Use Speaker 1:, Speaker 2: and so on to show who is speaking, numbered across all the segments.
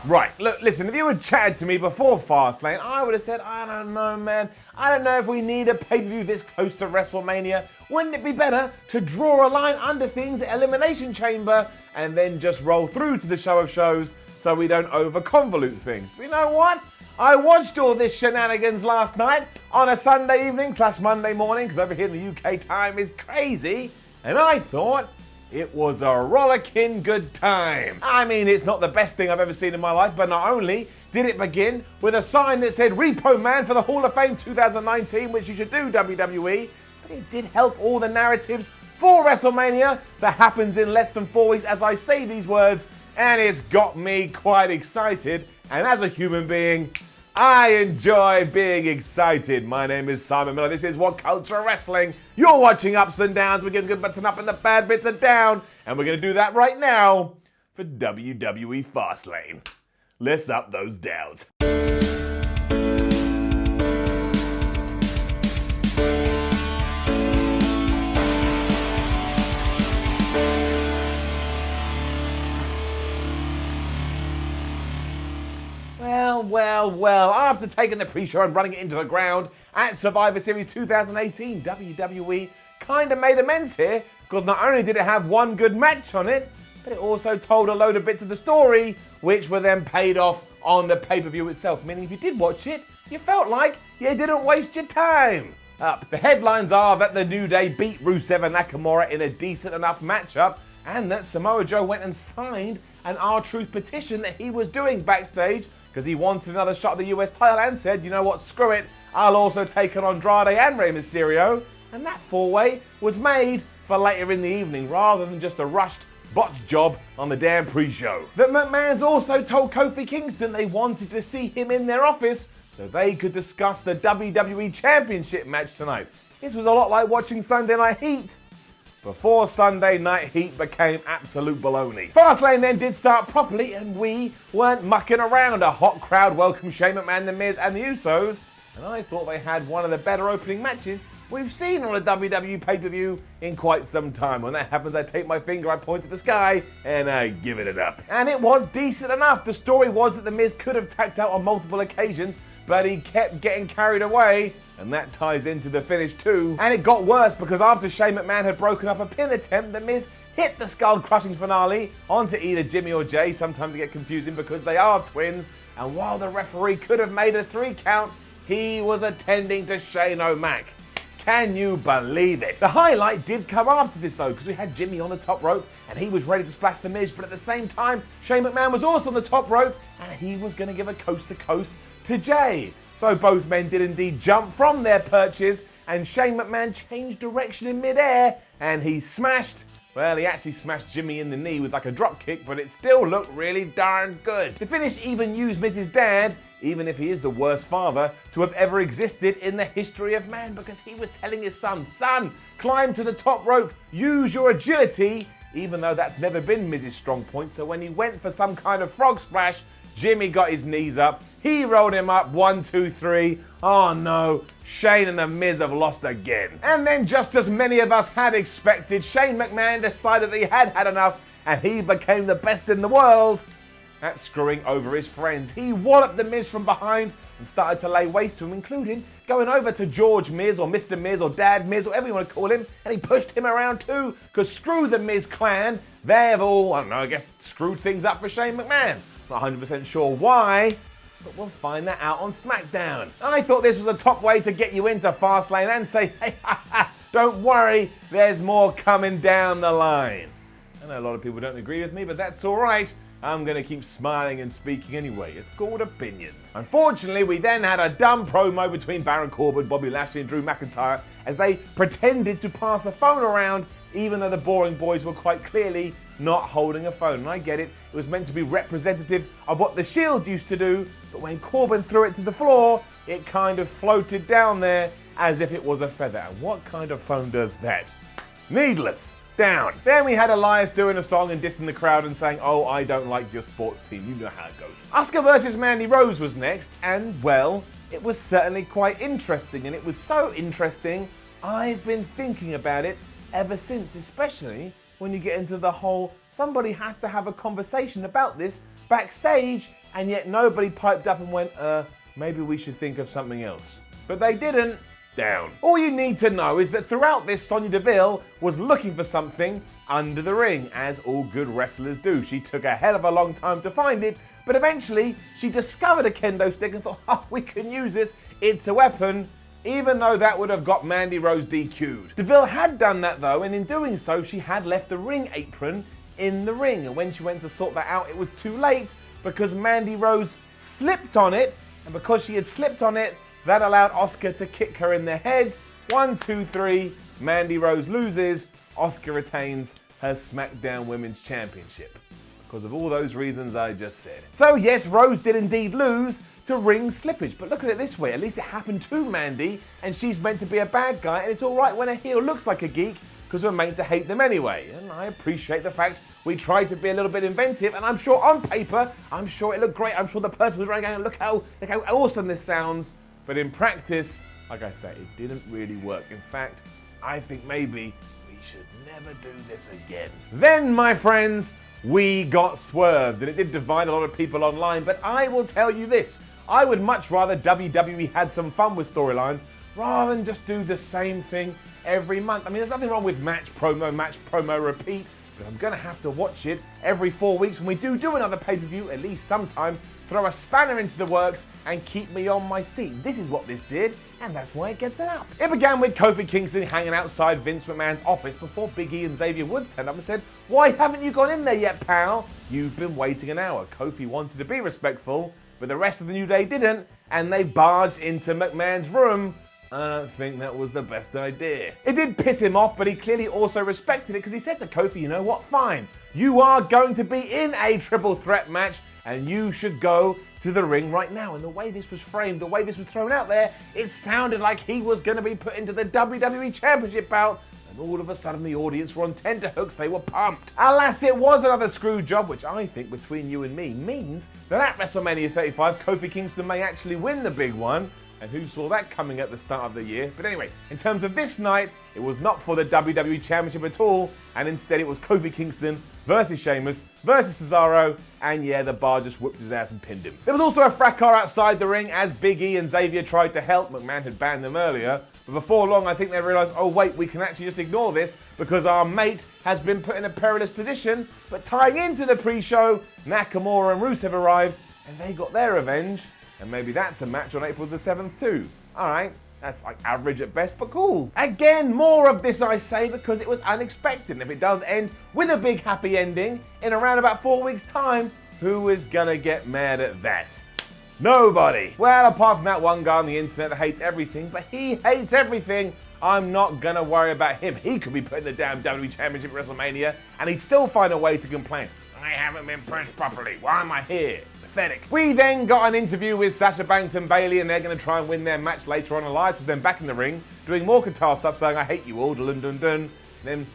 Speaker 1: Right, look, listen, if you had chatted to me before Fastlane, I would have said, I don't know, man. I don't know if we need a pay-per-view this close to WrestleMania. Wouldn't it be better to draw a line under things at Elimination Chamber and then just roll through to the show of shows so we don't over-convolute things? But you know what? I watched all this shenanigans last night on a Sunday evening / Monday morning, because over here in the UK time is crazy, and I thought it was a rollicking good time. I mean, it's not the best thing I've ever seen in my life, but not only did it begin with a sign that said Repo Man for the Hall of Fame 2019, which you should do, WWE, but it did help all the narratives for WrestleMania that happens in less than 4 weeks as I say these words, and it's got me quite excited. And as a human being, I enjoy being excited. My name is Simon Miller. This is WhatCulture Wrestling. You're watching Ups and Downs. We're getting good bits and up and the bad bits are down. And we're going to do that right now for WWE Fastlane. Let's up those downs. Well, after taking the pre-show and running it into the ground at Survivor Series 2018, WWE kind of made amends here, because not only did it have one good match on it, but it also told a load of bits of the story, which were then paid off on the pay-per-view itself, meaning if you did watch it, you felt like you didn't waste your time. The headlines are that the New Day beat Rusev and Nakamura in a decent enough matchup, and that Samoa Joe went and signed an R-Truth petition that he was doing backstage because he wanted another shot at the US title and said, you know what, screw it, I'll also take on Andrade and Rey Mysterio. And that four-way was made for later in the evening rather than just a rushed, botched job on the damn pre-show. That McMahon's also told Kofi Kingston they wanted to see him in their office so they could discuss the WWE Championship match tonight. This was a lot like watching Sunday Night Heat before Sunday Night Heat became absolute baloney. Fastlane then did start properly and we weren't mucking around. A hot crowd welcomed Shane McMahon, The Miz and the Usos, and I thought they had one of the better opening matches we've seen on a WWE pay-per-view in quite some time. When that happens, I take my finger, I point at the sky, and I give it up. And it was decent enough. The story was that The Miz could have tapped out on multiple occasions, but he kept getting carried away, and that ties into the finish too. And it got worse because after Shane McMahon had broken up a pin attempt, The Miz hit the skull-crushing finale onto either Jimmy or Jay. Sometimes they get confusing because they are twins. And while the referee could have made a 3 count, he was attending to Shane O'Mac. Can you believe it? The highlight did come after this though, because we had Jimmy on the top rope and he was ready to splash The Miz, but at the same time, Shane McMahon was also on the top rope and he was going to give a coast to coast to Jay. So both men did indeed jump from their perches and Shane McMahon changed direction in midair and he smashed, well, he actually smashed Jimmy in the knee with like a drop kick, but it still looked really darn good. The finish even used Miz's dad, even if he is the worst father to have ever existed in the history of man, because he was telling his son, climb to the top rope, use your agility, even though that's never been Miz's strong point. So when he went for some kind of frog splash, Jimmy got his knees up, he rolled him up, 1, 2, 3. Oh no, Shane and The Miz have lost again. And then just as many of us had expected, Shane McMahon decided that he had had enough and he became the best in the world at screwing over his friends. He walloped The Miz from behind and started to lay waste to him, including going over to George Miz or Mr. Miz or Dad Miz, whatever you want to call him, and he pushed him around too, because screw the Miz clan, they've all, I don't know, I guess screwed things up for Shane McMahon. Not 100% sure why, but we'll find that out on SmackDown. I thought this was a top way to get you into Fastlane and say, hey, don't worry, there's more coming down the line. I know a lot of people don't agree with me, but that's all right. I'm going to keep smiling and speaking anyway. It's called opinions. Unfortunately, we then had a dumb promo between Baron Corbin, Bobby Lashley and Drew McIntyre as they pretended to pass a phone around, even though the boring boys were quite clearly not holding a phone. And I get it, it was meant to be representative of what the Shield used to do, but when Corbin threw it to the floor, it kind of floated down there as if it was a feather. And what kind of phone does that? Needless. Down. Then we had Elias doing a song and dissing the crowd and saying, oh, I don't like your sports team, you know how it goes. Asuka versus Mandy Rose was next, and well, it was certainly quite interesting, and it was so interesting, I've been thinking about it ever since, especially when you get into the whole, somebody had to have a conversation about this backstage, and yet nobody piped up and went, maybe we should think of something else. But they didn't. Down. All you need to know is that throughout this, Sonya Deville was looking for something under the ring, as all good wrestlers do. She took a hell of a long time to find it, but eventually she discovered a kendo stick and thought, oh, we can use this, it's a weapon, even though that would have got Mandy Rose DQ'd. Deville had done that though, and in doing so, she had left the ring apron in the ring, and when she went to sort that out, it was too late because Mandy Rose slipped on it, and because she had slipped on it, that allowed Asuka to kick her in the head. 1, 2, 3, Mandy Rose loses. Asuka retains her SmackDown Women's Championship. Because of all those reasons I just said. So yes, Rose did indeed lose to ring slippage, but look at it this way, at least it happened to Mandy, and she's meant to be a bad guy, and it's alright when a heel looks like a geek, because we're meant to hate them anyway. And I appreciate the fact we tried to be a little bit inventive, and I'm sure on paper, I'm sure it looked great. I'm sure the person was running going, look how awesome this sounds. But in practice, like I say, it didn't really work. In fact, I think maybe we should never do this again. Then, my friends, we got swerved, and it did divide a lot of people online, but I will tell you this, I would much rather WWE had some fun with storylines rather than just do the same thing every month. I mean, there's nothing wrong with match, promo, repeat, but I'm gonna have to watch it every 4 weeks when we do another pay-per-view, at least sometimes throw a spanner into the works and keep me on my seat. This is what this did, and that's why it gets it up. It began with Kofi Kingston hanging outside Vince McMahon's office before Big E and Xavier Woods turned up and said, why haven't you gone in there yet, pal? You've been waiting an hour. Kofi wanted to be respectful, but the rest of the New Day didn't, and they barged into McMahon's room. I don't think that was the best idea. It did piss him off, but he clearly also respected it because he said to Kofi, you know what, fine. You are going to be in a triple threat match and you should go to the ring right now. And the way this was framed, the way this was thrown out there, it sounded like he was going to be put into the WWE Championship bout. And all of a sudden the audience were on tenterhooks, they were pumped. Alas, it was another screw job, which I think between you and me means that at WrestleMania 35, Kofi Kingston may actually win the big one. And who saw that coming at the start of the year? But anyway, in terms of this night, it was not for the WWE Championship at all, and instead it was Kofi Kingston versus Sheamus versus Cesaro, and yeah, the bar just whooped his ass and pinned him. There was also a fracas outside the ring as Big E and Xavier tried to help. McMahon had banned them earlier, but before long I think they realised, oh wait, we can actually just ignore this because our mate has been put in a perilous position. But tying into the pre-show, Nakamura and Rusev arrived, and they got their revenge. And maybe that's a match on April the 7th too. Alright, that's like average at best, but cool. Again, more of this I say because it was unexpected. And if it does end with a big happy ending in around about 4 weeks' time, who is gonna get mad at that? Nobody. Well, apart from that one guy on the internet that hates everything, but he hates everything. I'm not gonna worry about him. He could be putting the damn WWE Championship at WrestleMania and he'd still find a way to complain. I haven't been pushed properly. Why am I here? Pathetic. We then got an interview with Sasha Banks and Bayley, and they're going to try and win their match later on in lives with them back in the ring, doing more guitar stuff, saying, I hate you all, dun dun dun. Then,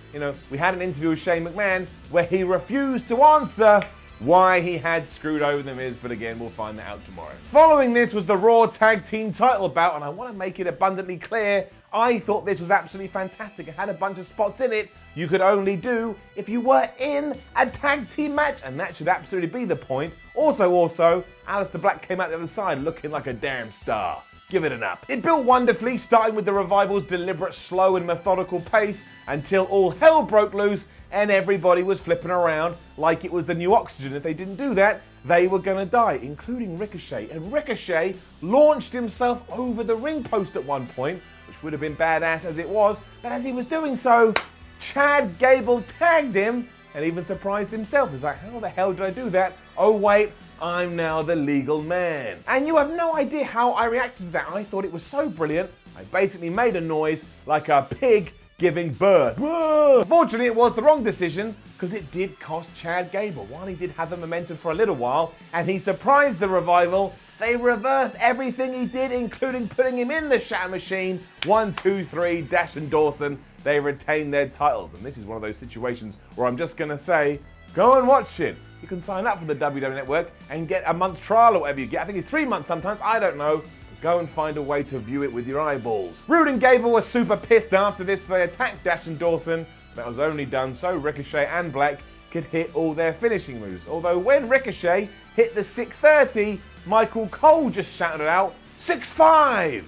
Speaker 1: we had an interview with Shane McMahon where he refused to answer why he had screwed over The Miz, but again, we'll find that out tomorrow. Following this was the Raw Tag Team title bout, and I want to make it abundantly clear, I thought this was absolutely fantastic. It had a bunch of spots in it you could only do if you were in a tag team match, and that should absolutely be the point. Also, Aleister Black came out the other side looking like a damn star. Give it an up. It built wonderfully, starting with the Revival's deliberate, slow and methodical pace until all hell broke loose and everybody was flipping around like it was the new oxygen. If they didn't do that, they were gonna die, including Ricochet. And Ricochet launched himself over the ring post at one point, which would have been badass as it was, but as he was doing so, Chad Gable tagged him and even surprised himself. He's like, how the hell did I do that? Oh wait, I'm now the legal man. And you have no idea how I reacted to that. I thought it was so brilliant, I basically made a noise like a pig giving birth. Fortunately, it was the wrong decision because it did cost Chad Gable. While he did have the momentum for a little while and he surprised the Revival, they reversed everything he did, including putting him in the Shatter Machine. 1, 2, 3, Dash and Dawson. They retained their titles. And this is one of those situations where I'm just going to say, go and watch it. You can sign up for the WWE Network and get a month trial or whatever you get. I think it's 3 months sometimes, I don't know. Go and find a way to view it with your eyeballs. Rude and Gable were super pissed after this. They attacked Dash and Dawson, That was only done so Ricochet and Black could hit all their finishing moves. Although when Ricochet hit the 630, Michael Cole just shouted out, 6'5".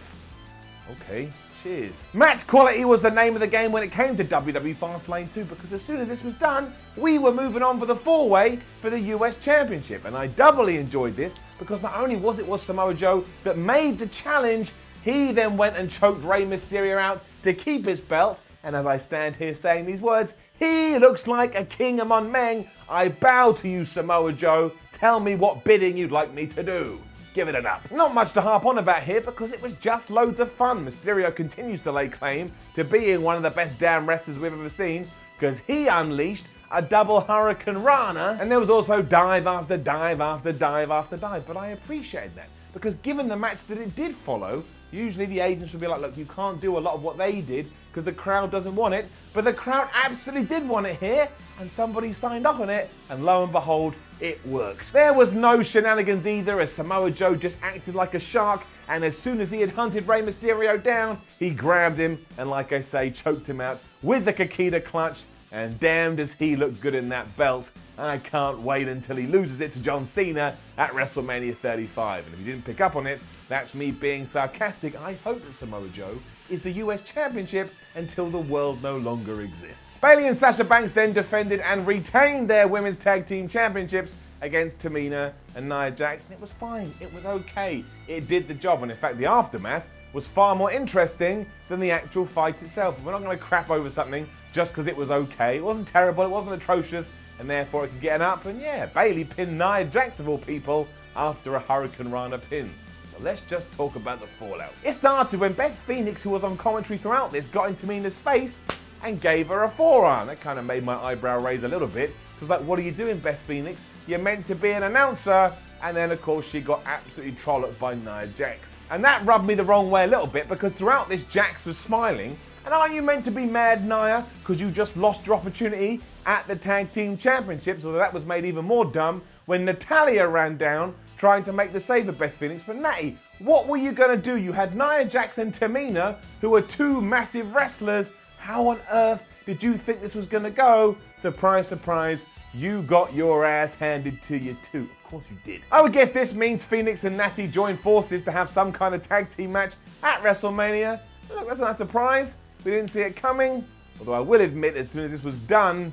Speaker 1: Okay, cheers. Match quality was the name of the game when it came to WWE Fastlane 2, because as soon as this was done, we were moving on for the four-way for the US Championship. And I doubly enjoyed this because not only was Samoa Joe that made the challenge, he then went and choked Rey Mysterio out to keep his belt. And as I stand here saying these words, he looks like a king among men. I bow to you, Samoa Joe. Tell me what bidding you'd like me to do. Give it an up. Not much to harp on about here because it was just loads of fun. Mysterio continues to lay claim to being one of the best damn wrestlers we've ever seen because he unleashed a double Hurricane Rana, and there was also dive after dive after dive after dive. But I appreciate that because given the match that it did follow, usually the agents would be like, look, you can't do a lot of what they did because the crowd doesn't want it. But the crowd absolutely did want it here, and somebody signed off on it, and lo and behold, it worked. There was no shenanigans either, as Samoa Joe just acted like a shark, and as soon as he had hunted Rey Mysterio down, he grabbed him and, like I say, choked him out with the Kikita clutch. And damn does he look good in that belt. And I can't wait until he loses it to John Cena at WrestleMania 35. And if you didn't pick up on it, that's me being sarcastic. I hope that Samoa Joe is the US Championship until the world no longer exists. Bayley and Sasha Banks then defended and retained their Women's Tag Team Championships against Tamina and Nia Jax. And it was fine. It was okay. It did the job. And in fact, the aftermath was far more interesting than the actual fight itself. We're not going to crap over something just because it was okay. It wasn't terrible, it wasn't atrocious, and therefore it could get an up. And yeah, Bayley pinned Nia Jax of all people after a Hurricane Rana pin. But let's just talk about the fallout. It started when Beth Phoenix, who was on commentary throughout this, got into Tamina's face and gave her a forearm. That kind of made my eyebrow raise a little bit. Because like, what are you doing, Beth Phoenix? You're meant to be an announcer. And then, of course, she got absolutely trolloped by Nia Jax. And that rubbed me the wrong way a little bit because throughout this, Jax was smiling. And aren't you meant to be mad, Nia, because you just lost your opportunity at the Tag Team Championships? Although that was made even more dumb when Natalya ran down trying to make the save of Beth Phoenix. But Natty, what were you going to do? You had Nia Jax and Tamina, who were two massive wrestlers. How on earth did you think this was going to go? Surprise, surprise, you got your ass handed to you too. Of course you did. I would guess this means Phoenix and Natty joined forces to have some kind of tag team match at WrestleMania. Look, that's a nice surprise. We didn't see it coming. Although I will admit, as soon as this was done,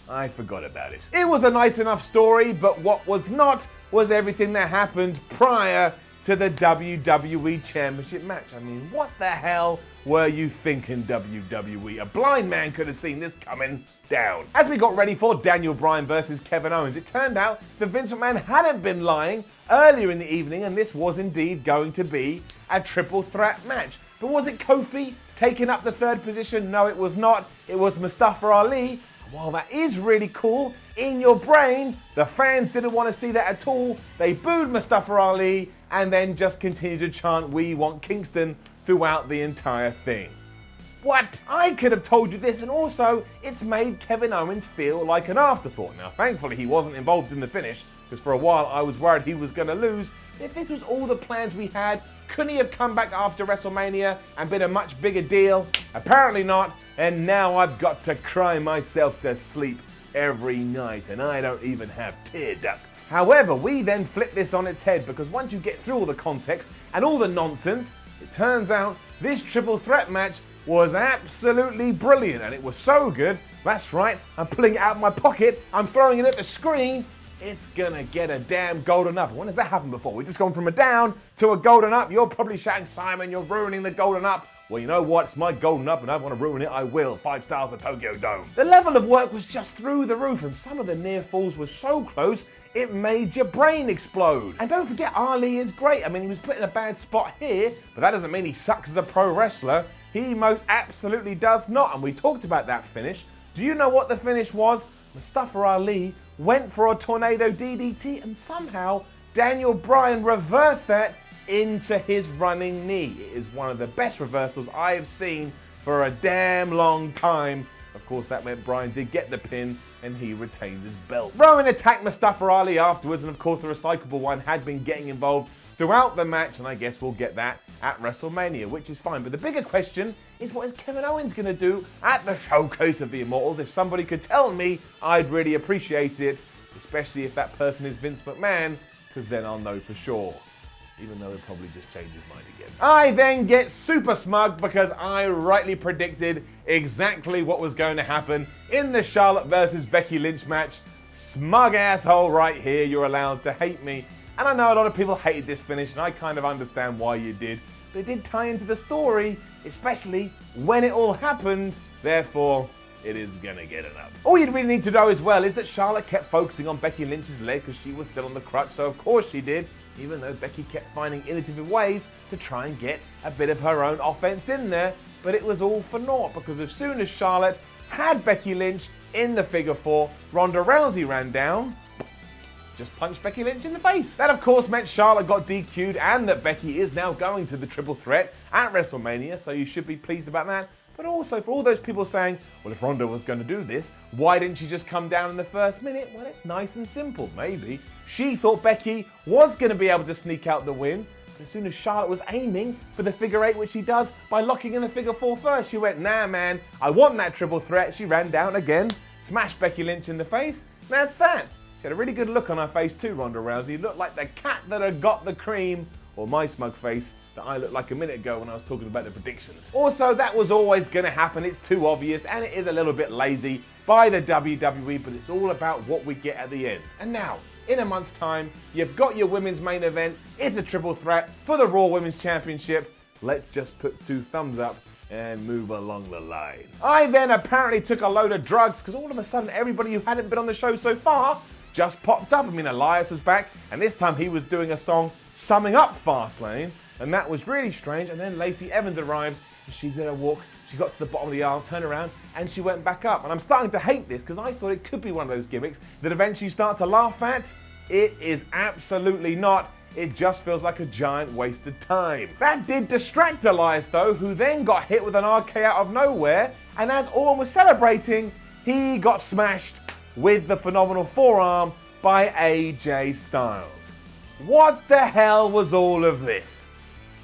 Speaker 1: I forgot about it. It was a nice enough story, but what was not was everything that happened prior to the WWE Championship match. I mean, what the hell were you thinking, WWE? A blind man could have seen this coming down. As we got ready for Daniel Bryan versus Kevin Owens, it turned out that Vince McMahon hadn't been lying earlier in the evening, and this was indeed going to be a triple threat match. But was it Kofi taking up the third position? No, it was not. It was Mustaffa Ali. And while that is really cool, in your brain, the fans didn't want to see that at all. They booed Mustaffa Ali and then just continued to chant, "We want Kingston," throughout the entire thing. What? I could have told you this, and also, it's made Kevin Owens feel like an afterthought. Now, thankfully, he wasn't involved in the finish, because for a while I was worried he was going to lose. If this was all the plans we had, couldn't he have come back after WrestleMania and been a much bigger deal? Apparently not, and now I've got to cry myself to sleep every night, and I don't even have tear ducts. However, we then flip this on its head, because once you get through all the context and all the nonsense, it turns out this triple threat match was absolutely brilliant, and it was so good. That's right, I'm pulling it out of my pocket, I'm throwing it at the screen. It's gonna get a damn golden up. When has that happened before? We've just gone from a down to a golden up. You're probably shouting, Simon, you're ruining the golden up. Well, you know what? It's my golden up, and I want to ruin it. I will. 5 stars, the Tokyo Dome. The level of work was just through the roof, and some of the near falls were so close, it made your brain explode. And don't forget, Ali is great. I mean, he was put in a bad spot here, but that doesn't mean he sucks as a pro wrestler. He most absolutely does not, and we talked about that finish. Do you know what the finish was? Mustaffa Ali went for a tornado DDT, and somehow Daniel Bryan reversed that into his running knee. It is one of the best reversals I have seen for a damn long time. Of course, that meant Bryan did get the pin, and he retains his belt. Rowan attacked Mustaffa Ali afterwards, and of course the Recyclable One had been getting involved throughout the match, and I guess we'll get that at WrestleMania, which is fine. But the bigger question is, what is Kevin Owens going to do at the Showcase of the Immortals? If somebody could tell me, I'd really appreciate it, especially if that person is Vince McMahon, because then I'll know for sure. Even though he'll probably just change his mind again. I then get super smug because I rightly predicted exactly what was going to happen in the Charlotte versus Becky Lynch match. Smug asshole right here, you're allowed to hate me. And I know a lot of people hated this finish, and I kind of understand why you did. But it did tie into the story, especially when it all happened. Therefore, it is gonna get an up. All you'd really need to know as well is that Charlotte kept focusing on Becky Lynch's leg because she was still on the crutch, so of course she did, even though Becky kept finding innovative ways to try and get a bit of her own offense in there. But it was all for naught, because as soon as Charlotte had Becky Lynch in the figure four, Ronda Rousey ran down, just punched Becky Lynch in the face. That of course meant Charlotte got DQ'd and that Becky is now going to the triple threat at WrestleMania, so you should be pleased about that. But also for all those people saying, well, if Ronda was going to do this, why didn't she just come down in the first minute? Well, it's nice and simple. Maybe she thought Becky was going to be able to sneak out the win. But as soon as Charlotte was aiming for the figure eight, which she does by locking in the figure four first, she went, nah, man, I want that triple threat. She ran down again, smashed Becky Lynch in the face. That's that. She had a really good look on her face too, Ronda Rousey. Looked like the cat that had got the cream, or my smug face that I looked like a minute ago when I was talking about the predictions. Also, that was always going to happen. It's too obvious, and it is a little bit lazy by the WWE, but it's all about what we get at the end. And now, in a month's time, you've got your women's main event. It's a triple threat for the Raw Women's Championship. Let's just put 2 thumbs up and move along the line. I then apparently took a load of drugs because all of a sudden everybody who hadn't been on the show so far just popped up. I mean, Elias was back, and this time he was doing a song summing up Fastlane, and that was really strange. And then Lacey Evans arrived, and she did a walk. She got to the bottom of the aisle, turned around, and she went back up. And I'm starting to hate this because I thought it could be one of those gimmicks that eventually you start to laugh at. It is absolutely not. It just feels like a giant waste of time. That did distract Elias though, who then got hit with an RK out of nowhere, and as Orton was celebrating, he got smashed with the phenomenal forearm by AJ Styles. What the hell was all of this?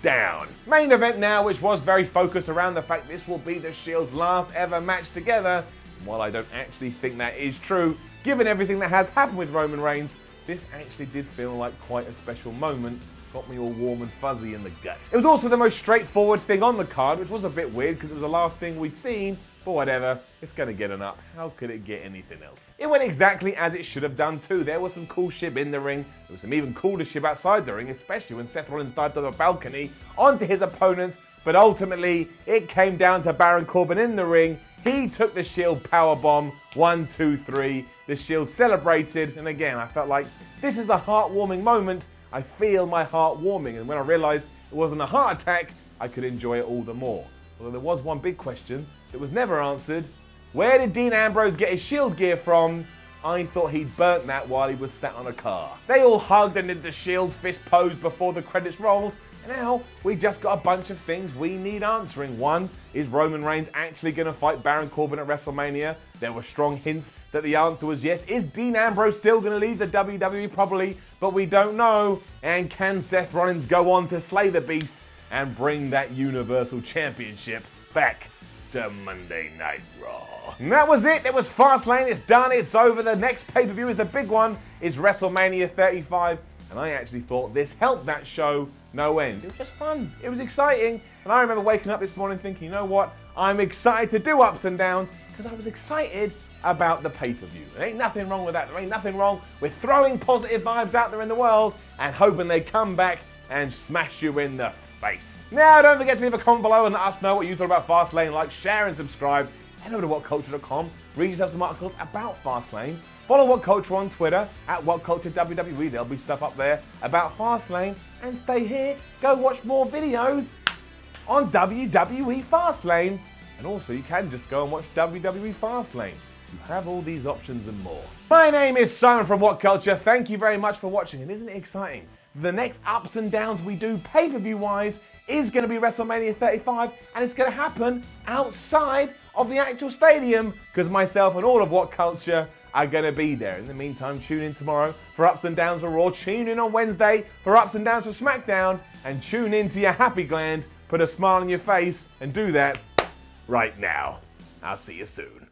Speaker 1: Down. Main event now, which was very focused around the fact this will be the Shield's last ever match together. And while I don't actually think that is true, given everything that has happened with Roman Reigns, this actually did feel like quite a special moment. Got me all warm and fuzzy in the gut. It was also the most straightforward thing on the card, which was a bit weird because it was the last thing we'd seen. But whatever, it's gonna get an up. How could it get anything else? It went exactly as it should have done too. There was some cool shit in the ring. There was some even cooler shit outside the ring, especially when Seth Rollins dived on the balcony onto his opponents. But ultimately, it came down to Baron Corbin in the ring. He took the Shield powerbomb. 1, 2, 3. The Shield celebrated. And again, I felt like this is a heartwarming moment. I feel my heart warming. And when I realized it wasn't a heart attack, I could enjoy it all the more. Although there was one big question that was never answered. Where did Dean Ambrose get his Shield gear from? I thought he'd burnt that while he was sat on a car. They all hugged and did the Shield fist pose before the credits rolled. And now we just got a bunch of things we need answering. One, is Roman Reigns actually going to fight Baron Corbin at WrestleMania? There were strong hints that the answer was yes. Is Dean Ambrose still going to leave the WWE? Probably, but we don't know. And can Seth Rollins go on to slay the beast and bring that Universal Championship back to Monday Night Raw? And that was it. It was Fastlane. It's done. It's over. The next pay-per-view is the big one. Is WrestleMania 35. And I actually thought this helped that show no end. It was just fun. It was exciting. And I remember waking up this morning thinking, you know what? I'm excited to do ups and downs because I was excited about the pay-per-view. There ain't nothing wrong with that. There ain't nothing wrong with throwing positive vibes out there in the world and hoping they come back and smash you in the face. Now, don't forget to leave a comment below and let us know what you thought about Fastlane. Like, share, and subscribe. Head over to WhatCulture.com. Read yourself some articles about Fastlane. Follow WhatCulture on Twitter at WhatCulture WWE. There'll be stuff up there about Fastlane. And stay here. Go watch more videos on WWE Fastlane. And also, you can just go and watch WWE Fastlane. You have all these options and more. My name is Simon from WhatCulture. Thank you very much for watching. And isn't it exciting? The next ups and downs we do pay-per-view wise is going to be WrestleMania 35, and it's going to happen outside of the actual stadium, because myself and all of WhatCulture are going to be there. In the meantime, tune in tomorrow for Ups and Downs of Raw, tune in on Wednesday for Ups and Downs of SmackDown, and tune in to your happy gland, put a smile on your face, and do that right now. I'll see you soon.